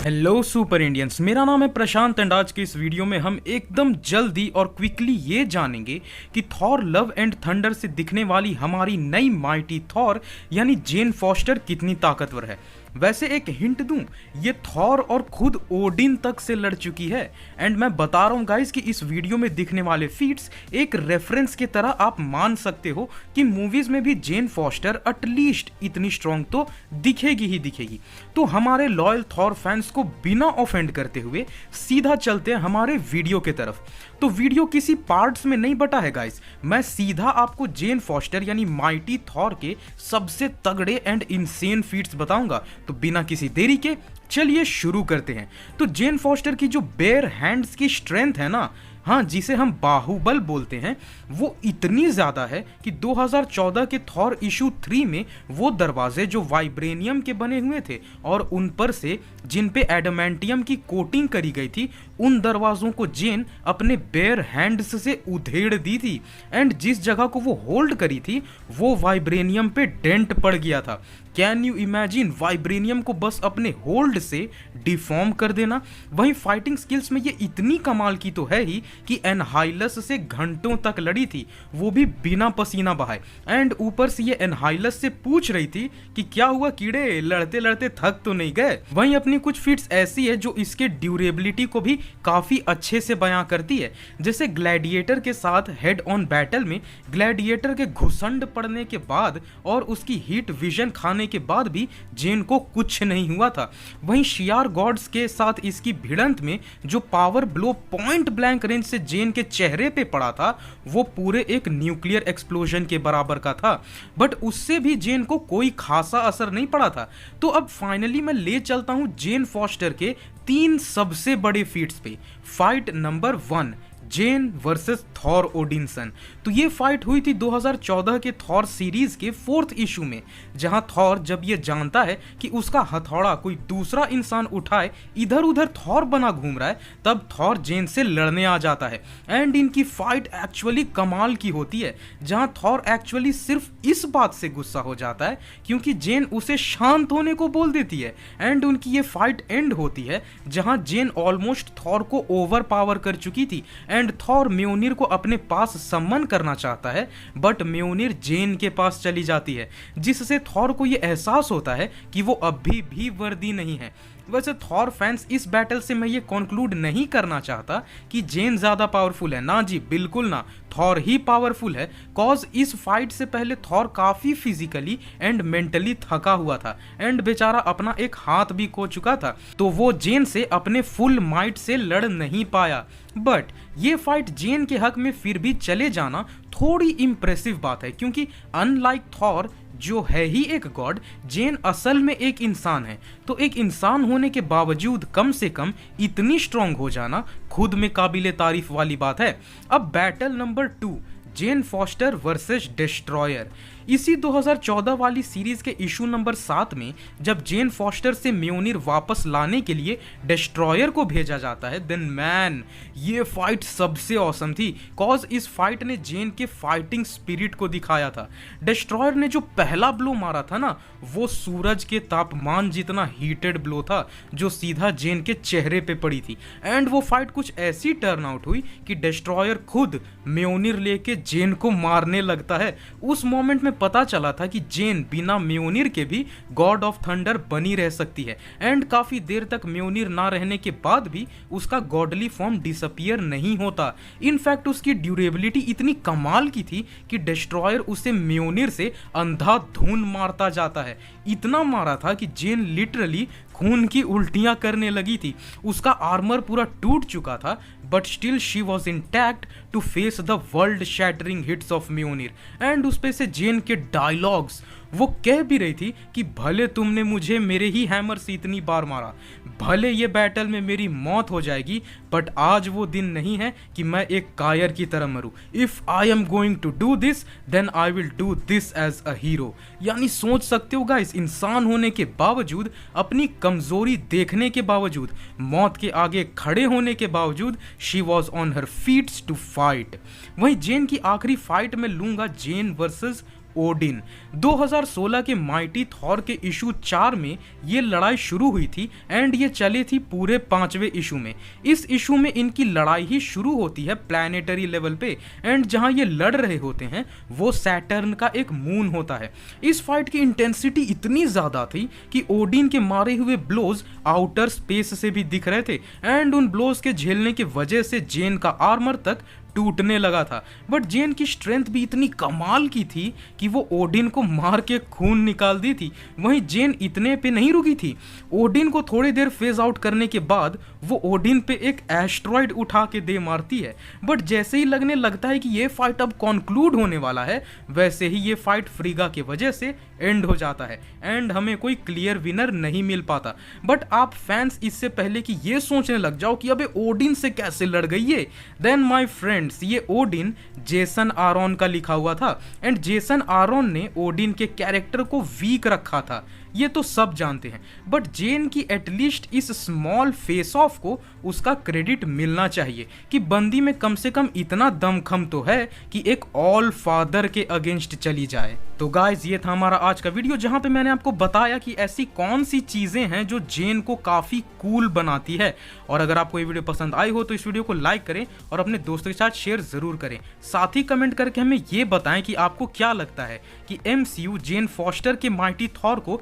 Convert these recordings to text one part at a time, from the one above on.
Hello super Indians, मेरा नाम है प्रशांत एंड आज के इस वीडियो में हम एकदम जल्दी और क्विकली ये जानेंगे कि थॉर लव एंड थंडर से दिखने वाली हमारी नई माइटी थॉर यानी जेन फॉस्टर कितनी ताकतवर है। वैसे एक हिंट दूं, ये थॉर और खुद ओडिन तक से लड़ चुकी है एंड मैं बता रहा हूँ गाइस कि इस वीडियो में दिखने वाले फीट्स एक रेफरेंस की तरह आप मान सकते हो कि मूवीज में भी जेन फॉस्टर एटलीस्ट इतनी स्ट्रॉन्ग तो दिखेगी ही दिखेगी। तो हमारे लॉयल थॉर फैंस को बिना ऑफेंड करते हुए सीधा चलते हैं हमारे वीडियो के तरफ। तो वीडियो किसी पार्ट्स में नहीं बटा है गाइस, मैं सीधा आपको जेन फॉस्टर यानी माइटी थॉर के सबसे तगड़े एंड इनसेन फीट्स बताऊंगा। तो बिना किसी देरी के चलिए शुरू करते हैं। तो जेन फॉस्टर की जो बेयर हैंड्स की स्ट्रेंथ है ना, हाँ, जिसे हम बाहुबल बोलते हैं, वो इतनी ज़्यादा है कि 2014 के थॉर इशू 3 में वो दरवाजे जो वाइब्रेनियम के बने हुए थे और उन पर से जिन पे एडमेंटियम की कोटिंग करी गई थी, उन दरवाजों को जेन अपने बेयर हैंड्स से उधेड़ दी थी एंड जिस जगह को वो होल्ड करी थी वो वाइब्रेनियम पे डेंट पड़ गया था। कैन यू इमेजिन, वाइब्रेनियम को बस अपने होल्ड से डिफॉर्म कर देना। वहीं फाइटिंग स्किल्स में ये इतनी कमाल की तो है ही कि एनहाइलस से घंटों तक लड़ी थी, वो भी बिना पसीना बहाए। एंड ऊपर से ये एनहाइलस से पूछ रही थी कि क्या हुआ कीड़े, लड़ते लड़ते थक तो नहीं गए। वहीं अपनी कुछ फीट्स ऐसी है जो इसके ड्यूरेबिलिटी को भी काफी अच्छे से बयां करती है। जैसे ग्लैडिएटर के साथ हेड ऑन बैटल में ग्लैडिएटर के घुसंड पड़ने के बाद और उसकी हीट विजन खाने के बाद भी जेन को कुछ नहीं हुआ था। वहीं शियार गॉड्स के साथ इसकी भिड़ंत में जो power blow point blank range से जेन के चेहरे पे पड़ा था वो पूरे एक न्यूक्लियर एक्सप्लोजन के बराबर का था, बट उससे भी जेन को कोई खासा असर नहीं पड़ा था। तो अब फाइनली मैं ले चलता हूं जेन फॉस्टर के 3 सबसे बड़े फीट्स पे। फाइट नंबर 1, जेन वर्सेस थॉर ओडिनसन। तो ये फाइट हुई थी 2014 के थॉर सीरीज के 4th इशू में, जहां थॉर जब ये जानता है कि उसका हथौड़ा कोई दूसरा इंसान उठाए इधर उधर थॉर बना घूम रहा है, तब थॉर जेन से लड़ने आ जाता है एंड इनकी फाइट एक्चुअली कमाल की होती है, जहां थॉर एक्चुअली सिर्फ इस बात से गुस्सा हो जाता है क्योंकि जेन उसे शांत होने को बोल देती है एंड उनकी ये फाइट एंड होती है जहां जेन ऑलमोस्ट थॉर को ओवर पावर कर चुकी थी एंड थॉर म्योनिर को अपने पास सम्मन करना चाहता है, बट म्योनिर जेन के पास चली जाती है, जिससे थॉर को यह एहसास होता है कि वो अभी भी वर्दी नहीं है। वैसे थॉर फैंस, इस बैटल से मैं ये कंक्लूड नहीं करना चाहता कि जेन ज्यादा पावरफुल है, ना जी, बिल्कुल ना, थॉर ही पावरफुल है। कॉज इस फाइट से पहले थॉर काफी फिजिकली एंड मेंटली थका हुआ था एंड बेचारा अपना एक हाथ भी खो चुका था, तो वो जेन से अपने फुल माइट से लड़ नहीं पाया। बट ये फाइट जेन के हक में फिर भी चले जाना थोड़ी इंप्रेसिव बात है, क्योंकि अनलाइक थॉर जो है ही एक गॉड, जेन असल में एक इंसान है। तो एक इंसान होने के बावजूद कम से कम इतनी स्ट्रॉन्ग हो जाना खुद में काबिले तारीफ वाली बात है। अब बैटल नंबर 2, जेन फॉस्टर वर्सेस डिस्ट्रॉयर। इसी 2014 वाली सीरीज के इशू नंबर 7 में जब जेन फॉस्टर से म्योनिर वापस लाने के लिए डिस्ट्रॉयर को भेजा जाता है, देन मैन, ये फाइट सबसे औसम थी। कॉज इस फाइट ने जेन के फाइटिंग स्पिरिट को दिखाया था। डिस्ट्रॉयर ने जो पहला ब्लो मारा था ना, वो सूरज के तापमान जितना हीटेड ब्लो था जो सीधा जेन के चेहरे पे पड़ी थी एंड वो फाइट कुछ ऐसी टर्न आउट हुई कि डिस्ट्रॉयर खुद म्योनिर लेके जेन को मारने लगता है। उस मोमेंट में पता चला था कि जेन बिना म्योनिर के भी गॉड ऑफ थंडर बनी रह सकती है एंड काफी देर तक म्योनिर ना रहने के बाद भी उसका गॉडली फॉर्म डिसअपियर नहीं होता। इनफैक्ट उसकी ड्यूरेबिलिटी इतनी कमाल की थी कि डिस्ट्रॉयर उसे म्योनिर से अंधाधुन मारता जाता है। इतना मारा था कि जेन लिटरली खून की उल्टियां करने लगी थी। उसका आर्मर पूरा टूट चुका था, but still she was intact to face the world shattering hits of म्योनिर। एंड उस पे से जेन के डायलॉग्स, वो कह भी रही थी कि भले तुमने मुझे मेरे ही हैमर से इतनी बार मारा, भले ये बैटल में मेरी मौत हो जाएगी, बट आज वो दिन नहीं है कि मैं एक कायर की तरह मरूं। If I am going to do this then I will do this as a hero. यानी सोच सकते हो गाइस, इंसान होने के बावजूद, अपनी कमजोरी देखने के बावजूद, मौत के आगे खड़े होने के बावजूद, she was on her feets to fight. वहीं जेन की आखिरी फाइट में लूंगा जेन वर्सेस ओडिन। 2016 के माइटी थॉर के इशू 4 में ये लड़ाई शुरू हुई थी एंड ये चली थी पूरे 5वें इशू में। इस इशू में इनकी लड़ाई ही शुरू होती है प्लैनेटरी लेवल पे एंड जहां ये लड़ रहे होते हैं वो सैटर्न का एक मून होता है। इस फाइट की इंटेंसिटी इतनी ज्यादा थी कि ओडिन के मारे हुए ब्लोज आउटर स्पेस से भी दिख रहे थे एंड उन ब्लोज के झेलने की वजह से जेन का आर्मर तक टूटने लगा था। बट जेन की स्ट्रेंथ भी इतनी कमाल की थी कि वो ओडिन को मार के खून निकाल दी थी। वहीं जेन इतने पे नहीं रुकी थी, ओडिन को थोड़ी देर फेज आउट करने के बाद वो ओडिन पे एक एस्ट्रॉइड उठा के दे मारती है। बट जैसे ही लगने लगता है कि ये फाइट अब कंक्लूड होने वाला है, वैसे ही ये फाइट फ्रीगा की वजह से एंड हो जाता है एंड हमें कोई क्लियर विनर नहीं मिल पाता। बट आप फैंस इससे पहले कि ये सोचने लग जाओ कि अबे ओडिन से कैसे लड़ गई है, देन माय फ्रेंड्स ये ओडिन जेसन आरोन का लिखा हुआ था एंड जेसन आरोन ने ओडिन के कैरेक्टर को वीक रखा था, ये तो सब जानते हैं। बट जेन की एटलीस्ट इस स्मॉल फेस ऑफ को उसका क्रेडिट मिलना चाहिए कि बंदी में कम से कम इतना दमखम तो है कि एक ऑल फादर के अगेंस्ट चली जाए। तो गाइज ये था हमारा आज का वीडियो जहां पे मैंने आपको बताया कि ऐसी कौन सी चीजें हैं जो जेन को काफी कूल बनाती है। और अगर आपको ये वीडियो पसंद आई हो तो इस वीडियो को लाइक करें और अपने दोस्तों के साथ शेयर जरूर करें। साथ ही कमेंट करके हमें ये बताएं कि आपको क्या लगता है कि MCU जेन फॉस्टर के माइटी थॉर को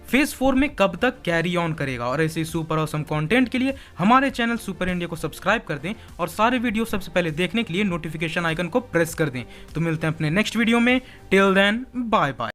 फेज 4 में कब तक कैरी ऑन करेगा। और ऐसे सुपर ऑसम कंटेंट के लिए हमारे चैनल सुपर इंडिया को सब्सक्राइब कर दें और सारे वीडियो सबसे पहले देखने के लिए नोटिफिकेशन आइकन को प्रेस कर दें। तो मिलते हैं अपने नेक्स्ट वीडियो में, टिल देन बाय बाय।